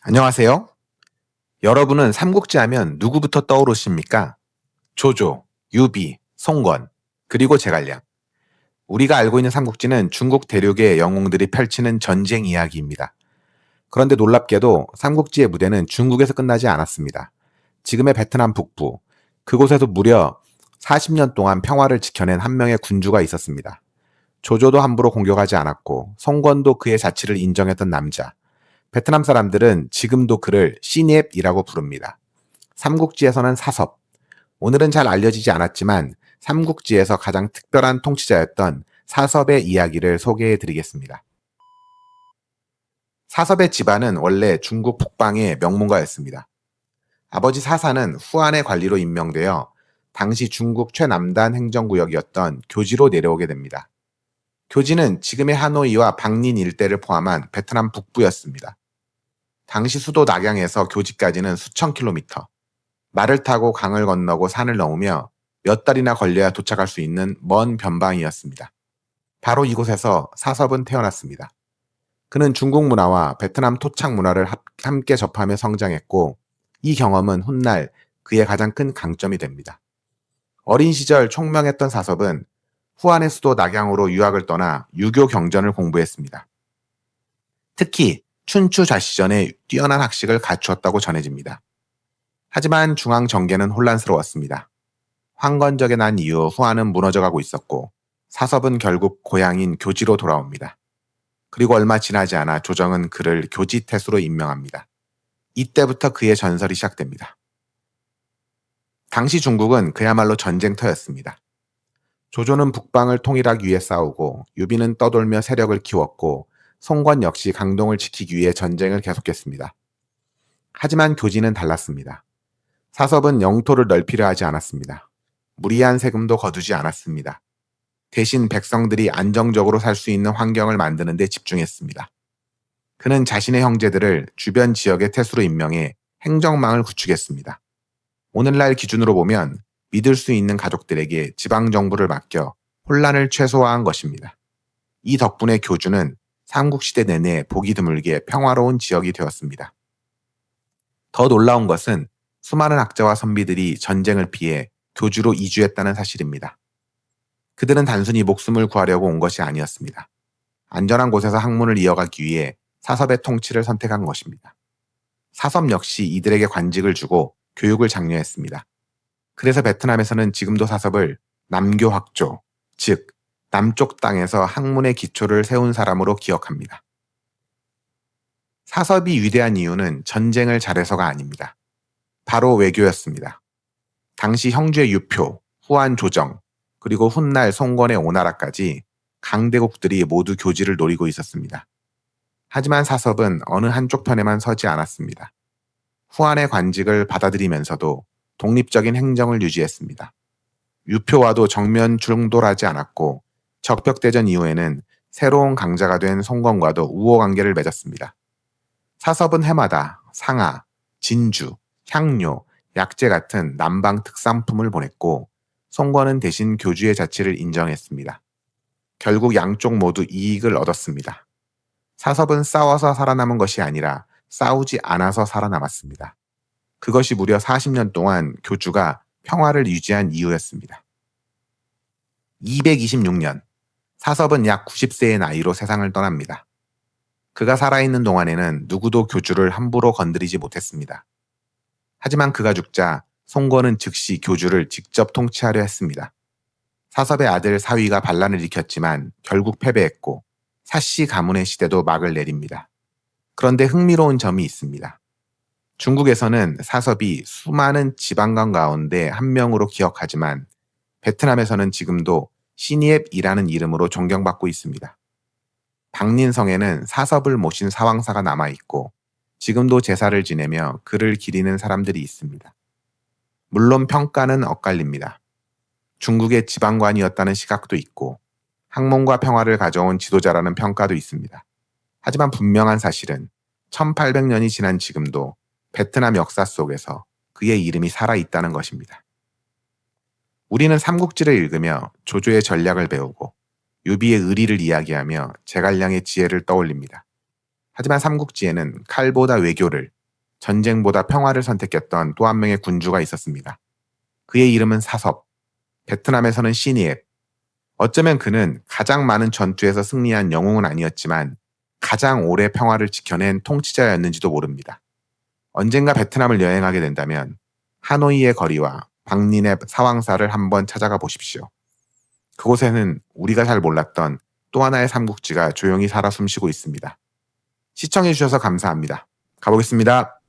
안녕하세요. 여러분은 삼국지 하면 누구부터 떠오르십니까? 조조, 유비, 송건, 그리고 제갈량. 우리가 알고 있는 삼국지는 중국 대륙의 영웅들이 펼치는 전쟁 이야기입니다. 그런데 놀랍게도 삼국지의 무대는 중국에서 끝나지 않았습니다. 지금의 베트남 북부, 그곳에도 무려 40년 동안 평화를 지켜낸 한 명의 군주가 있었습니다. 조조도 함부로 공격하지 않았고, 송건도 그의 자치를 인정했던 남자. 베트남 사람들은 지금도 그를 시니앱이라고 부릅니다. 삼국지에서는 사섭. 오늘은 잘 알려지지 않았지만 삼국지에서 가장 특별한 통치자였던 사섭의 이야기를 소개해 드리겠습니다. 사섭의 집안은 원래 중국 북방의 명문가였습니다. 아버지 사사는 후한의 관리로 임명되어 당시 중국 최남단 행정구역이었던 교지로 내려오게 됩니다. 교지는 지금의 하노이와 박린 일대를 포함한 베트남 북부였습니다. 당시 수도 낙양에서 교지까지는 수천 킬로미터, 말을 타고 강을 건너고 산을 넘으며 몇 달이나 걸려야 도착할 수 있는 먼 변방이었습니다. 바로 이곳에서 사섭은 태어났습니다. 그는 중국 문화와 베트남 토착 문화를 함께 접하며 성장했고, 이 경험은 훗날 그의 가장 큰 강점이 됩니다. 어린 시절 총명했던 사섭은 후한의 수도 낙양으로 유학을 떠나 유교 경전을 공부했습니다. 특히 춘추 좌시전에 뛰어난 학식을 갖추었다고 전해집니다. 하지만 중앙 정계는 혼란스러웠습니다. 황건적에 난 이후 후한은 무너져가고 있었고, 사섭은 결국 고향인 교지로 돌아옵니다. 그리고 얼마 지나지 않아 조정은 그를 교지태수로 임명합니다. 이때부터 그의 전설이 시작됩니다. 당시 중국은 그야말로 전쟁터였습니다. 조조는 북방을 통일하기 위해 싸우고, 유비는 떠돌며 세력을 키웠고, 송건 역시 강동을 지키기 위해 전쟁을 계속했습니다. 하지만 교지는 달랐습니다. 사섭은 영토를 넓히려 하지 않았습니다. 무리한 세금도 거두지 않았습니다. 대신 백성들이 안정적으로 살 수 있는 환경을 만드는 데 집중했습니다. 그는 자신의 형제들을 주변 지역의 태수로 임명해 행정망을 구축했습니다. 오늘날 기준으로 보면 믿을 수 있는 가족들에게 지방정부를 맡겨 혼란을 최소화한 것입니다. 이 덕분에 교주는 삼국시대 내내 보기 드물게 평화로운 지역이 되었습니다. 더 놀라운 것은 수많은 학자와 선비들이 전쟁을 피해 교주로 이주했다는 사실입니다. 그들은 단순히 목숨을 구하려고 온 것이 아니었습니다. 안전한 곳에서 학문을 이어가기 위해 사섭의 통치를 선택한 것입니다. 사섭 역시 이들에게 관직을 주고 교육을 장려했습니다. 그래서 베트남에서는 지금도 사섭을 남교학조, 즉 남쪽 땅에서 학문의 기초를 세운 사람으로 기억합니다. 사섭이 위대한 이유는 전쟁을 잘해서가 아닙니다. 바로 외교였습니다. 당시 형주의 유표, 후한 조정, 그리고 훗날 송건의 오나라까지 강대국들이 모두 교지를 노리고 있었습니다. 하지만 사섭은 어느 한쪽 편에만 서지 않았습니다. 후한의 관직을 받아들이면서도 독립적인 행정을 유지했습니다. 유표와도 정면 충돌하지 않았고, 적벽대전 이후에는 새로운 강자가 된 송건과도 우호 관계를 맺었습니다. 사섭은 해마다 상하, 진주, 향료, 약재 같은 남방 특산품을 보냈고, 송건은 대신 교주의 자치를 인정했습니다. 결국 양쪽 모두 이익을 얻었습니다. 사섭은 싸워서 살아남은 것이 아니라 싸우지 않아서 살아남았습니다. 그것이 무려 40년 동안 교주가 평화를 유지한 이유였습니다. 226년, 사섭은 약 90세의 나이로 세상을 떠납니다. 그가 살아있는 동안에는 누구도 교주를 함부로 건드리지 못했습니다. 하지만 그가 죽자 송건은 즉시 교주를 직접 통치하려 했습니다. 사섭의 아들 사위가 반란을 일으켰지만 결국 패배했고, 사씨 가문의 시대도 막을 내립니다. 그런데 흥미로운 점이 있습니다. 중국에서는 사섭이 수많은 지방관 가운데 한 명으로 기억하지만, 베트남에서는 지금도 시니앱이라는 이름으로 존경받고 있습니다. 박린성에는 사섭을 모신 사왕사가 남아있고, 지금도 제사를 지내며 그를 기리는 사람들이 있습니다. 물론 평가는 엇갈립니다. 중국의 지방관이었다는 시각도 있고, 학문과 평화를 가져온 지도자라는 평가도 있습니다. 하지만 분명한 사실은 1800년이 지난 지금도 베트남 역사 속에서 그의 이름이 살아있다는 것입니다. 우리는 삼국지를 읽으며 조조의 전략을 배우고, 유비의 의리를 이야기하며 제갈량의 지혜를 떠올립니다. 하지만 삼국지에는 칼보다 외교를, 전쟁보다 평화를 선택했던 또 한 명의 군주가 있었습니다. 그의 이름은 사섭, 베트남에서는 시니앱. 어쩌면 그는 가장 많은 전투에서 승리한 영웅은 아니었지만 가장 오래 평화를 지켜낸 통치자였는지도 모릅니다. 언젠가 베트남을 여행하게 된다면 하노이의 거리와 박린의 사왕사를 한번 찾아가 보십시오. 그곳에는 우리가 잘 몰랐던 또 하나의 삼국지가 조용히 살아 숨쉬고 있습니다. 시청해주셔서 감사합니다. 가보겠습니다.